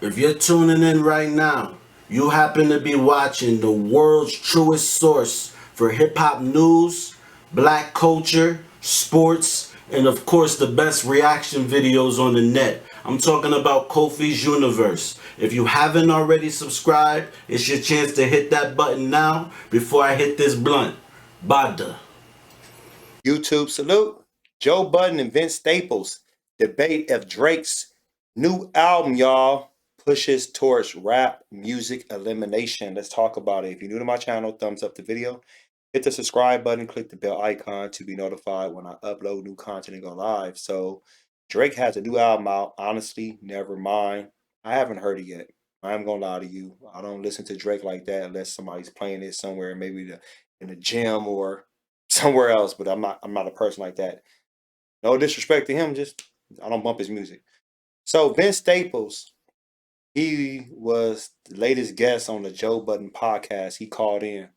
If you're tuning in right now, you happen to be watching the world's truest source for hip hop news, black culture, sports, and of course the best reaction videos on the net. I'm talking about Kofi's Universe. If you haven't already subscribed, it's your chance to hit that button now before I hit this blunt. Bada. YouTube salute. Joe Budden and Vince Staples debate if Drake's new album, y'all, pushes towards rap music elimination. Let's talk about it. If you're new to my channel, thumbs up the video. Hit the subscribe button, click the bell icon to be notified when I upload new content and go live. So Drake has a new album out. Honestly, never mind. I haven't heard it yet. I'm gonna lie to you. I don't listen to Drake like that unless somebody's playing it somewhere, maybe in the gym or somewhere else, but I'm not a person like that. No disrespect to him, just I don't bump his music. So Vince Staples, he was the latest guest on the Joe Budden podcast. He called in.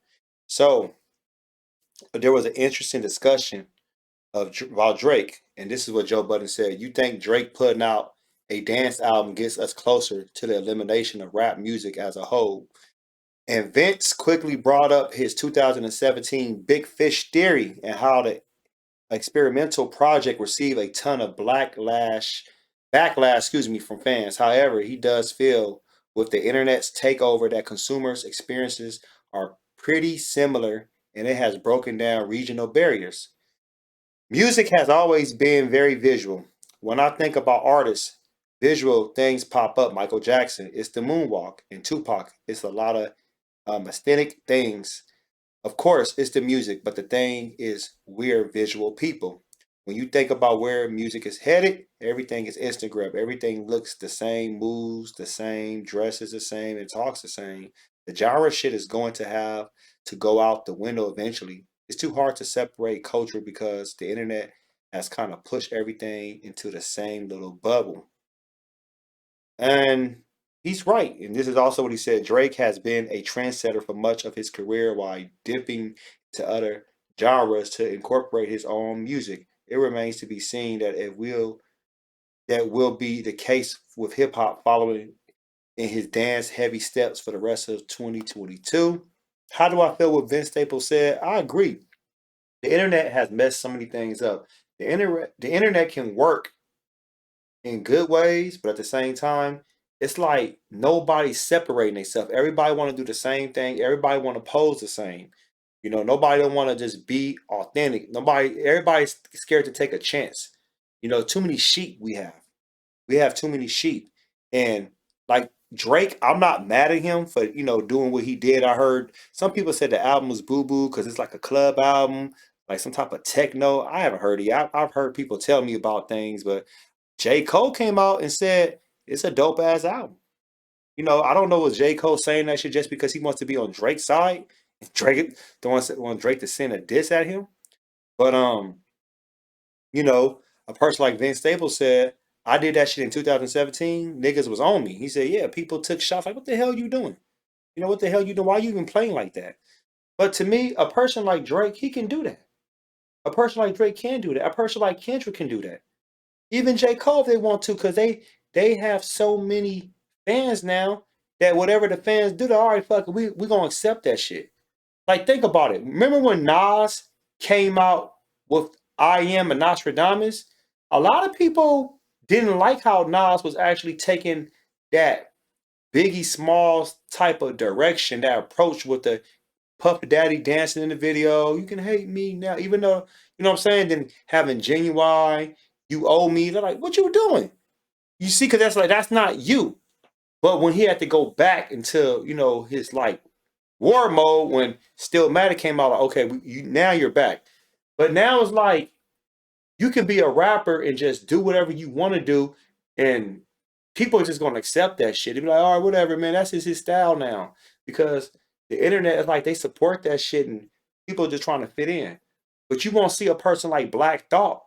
So there was an interesting discussion about Drake, and this is what Joe Budden said. You think Drake putting out a dance album gets us closer to the elimination of rap music as a whole? And Vince quickly brought up his 2017 Big Fish theory and how the experimental project received a ton of backlash, from fans. However, he does feel with the internet's takeover that consumers' experiences are pretty similar and it has broken down regional barriers. Music has always been very visual. When I think about artists, visual things pop up. Michael Jackson, it's the moonwalk, and Tupac, it's a lot of aesthetic things. Of course, it's the music, but the thing is, we're visual people. When you think about where music is headed, everything is Instagram. Everything looks the same, moves the same, dresses the same, and talks the same. The genre shit is going to have to go out the window eventually. It's too hard to separate culture because the internet has kind of pushed everything into the same little bubble. And he's right. And this is also what he said. Drake has been a trendsetter for much of his career while dipping to other genres to incorporate his own music. It remains to be seen that will be the case with hip hop following in his dance heavy steps for the rest of 2022. How do I feel what Vince Staples said? I agree. The internet has messed so many things up. The internet can work in good ways, but at the same time, it's like nobody's separating themselves. Everybody want to do the same thing. Everybody want to pose the same. Nobody don't want to just be authentic. Everybody's scared to take a chance. Too many sheep we have. We have too many sheep. And like Drake, I'm not mad at him for, doing what he did. I heard some people said the album was boo boo because it's like a club album, like some type of techno. I haven't heard it. I've heard people tell me about things, but J.Cole came out and said it's a dope ass album. I don't know, was J.Cole saying that shit just because he wants to be on Drake's side? Drake don't want Drake to send a diss at him. But you know, a person like Vince Staples said, I did that shit in 2017. Niggas was on me. He said, yeah, people took shots. Like, what the hell you doing? What the hell you doing? Why you even playing like that? But to me, a person like Drake, he can do that. A person like Drake can do that. A person like Kendrick can do that. Even J. Cole if they want to, because they have so many fans now that whatever the fans do, they're all right, fuck it, we gonna accept that shit. Like, think about it. Remember when Nas came out with I Am and Nostradamus? A lot of people didn't like how Nas was actually taking that Biggie Smalls type of direction, that approach with the Puff Daddy dancing in the video. You can hate me now, even though, you know what I'm saying? Then having Genuine, You Owe Me. They're like, what you doing? You see, because that's not you. But when he had to go back into, his like war mode when Stillmatic came out, like, okay, now you're back. But now it's like you can be a rapper and just do whatever you want to do, and people are just gonna accept that shit. They be like, all right, whatever, man, that's just his style now. Because the internet is like they support that shit and people are just trying to fit in. But you won't see a person like Black Thought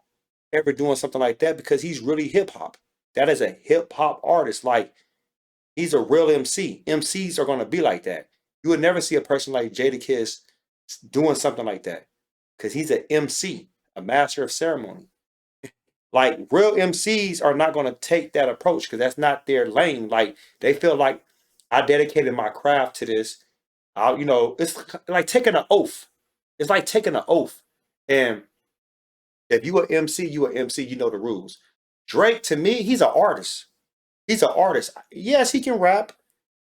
ever doing something like that because he's really hip hop. That is a hip hop artist. Like, he's a real MC. MCs are gonna be like that. You would never see a person like Jadakiss doing something like that because he's an MC, a master of ceremony. Like real MCs are not going to take that approach because that's not their lane. Like they feel like I dedicated my craft to this. It's like taking an oath. It's like taking an oath. And if you an MC, you an MC. You know the rules. Drake, to me, he's an artist. He's an artist. Yes, he can rap.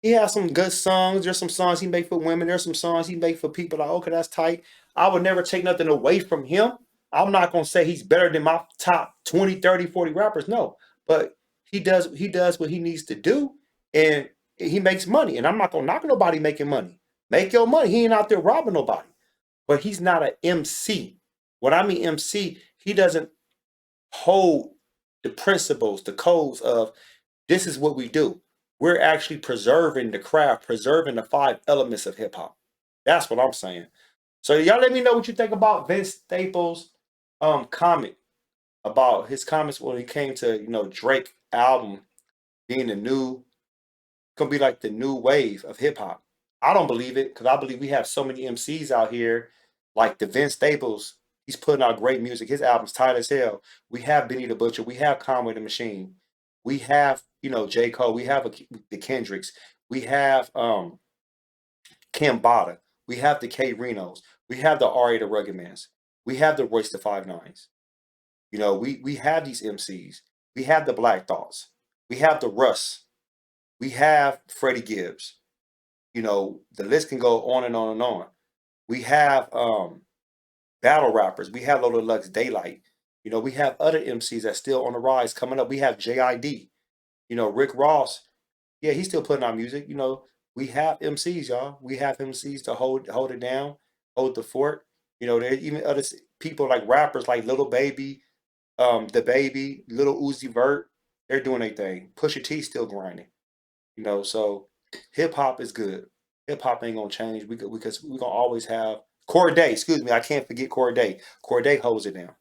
He has some good songs. There's some songs he make for women. There's some songs he make for people like, okay, that's tight. I would never take nothing away from him. I'm not going to say he's better than my top 20, 30, 40 rappers. No. But he does what he needs to do and he makes money. And I'm not going to knock nobody making money. Make your money. He ain't out there robbing nobody. But he's not an MC. What I mean MC, he doesn't hold the principles, the codes of this is what we do. We're actually preserving the craft, preserving the 5 elements of hip hop. That's what I'm saying. So y'all let me know what you think about Vince Staples' comment about his comments when it came to Drake album being gonna be like the new wave of hip hop. I don't believe it because I believe we have so many MCs out here like the Vince Staples. He's putting out great music. His album's tight as hell. We have Benny the Butcher. We have Conway the Machine. We have J.Cole. We have the Kendricks. We have Bada. We have the K Renos. We have the Ari the Rugged Mans. We have the Royce the 5'9s. We have these MCs. We have the Black Thoughts. We have the Russ. We have Freddie Gibbs. The list can go on and on and on. We have battle rappers. We have Lola Lux Daylight. We have other MCs that's still on the rise coming up. We have JID. Rick Ross. Yeah, he's still putting out music. We have MCs, y'all. We have MCs to hold it down, hold the fort. There's even other people like rappers like Little Baby, The Baby, Little Uzi Vert. They're doing their thing. Pusha T still grinding. So hip hop is good. Hip hop ain't gonna change because we gonna always have Corday. Excuse me, I can't forget Corday. Corday holds it down.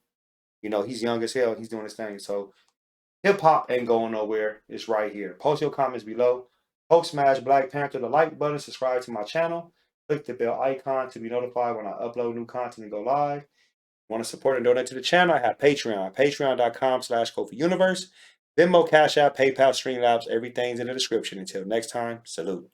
He's young as hell. He's doing his thing. So hip hop ain't going nowhere. It's right here. Post your comments below. Post smash Black Panther the like button. Subscribe to my channel. Click the bell icon to be notified when I upload new content and go live. Want to support and donate to the channel? I have Patreon. Patreon.com/KofiUniverse. Venmo, Cash App, PayPal, Streamlabs. Everything's in the description. Until next time, salute.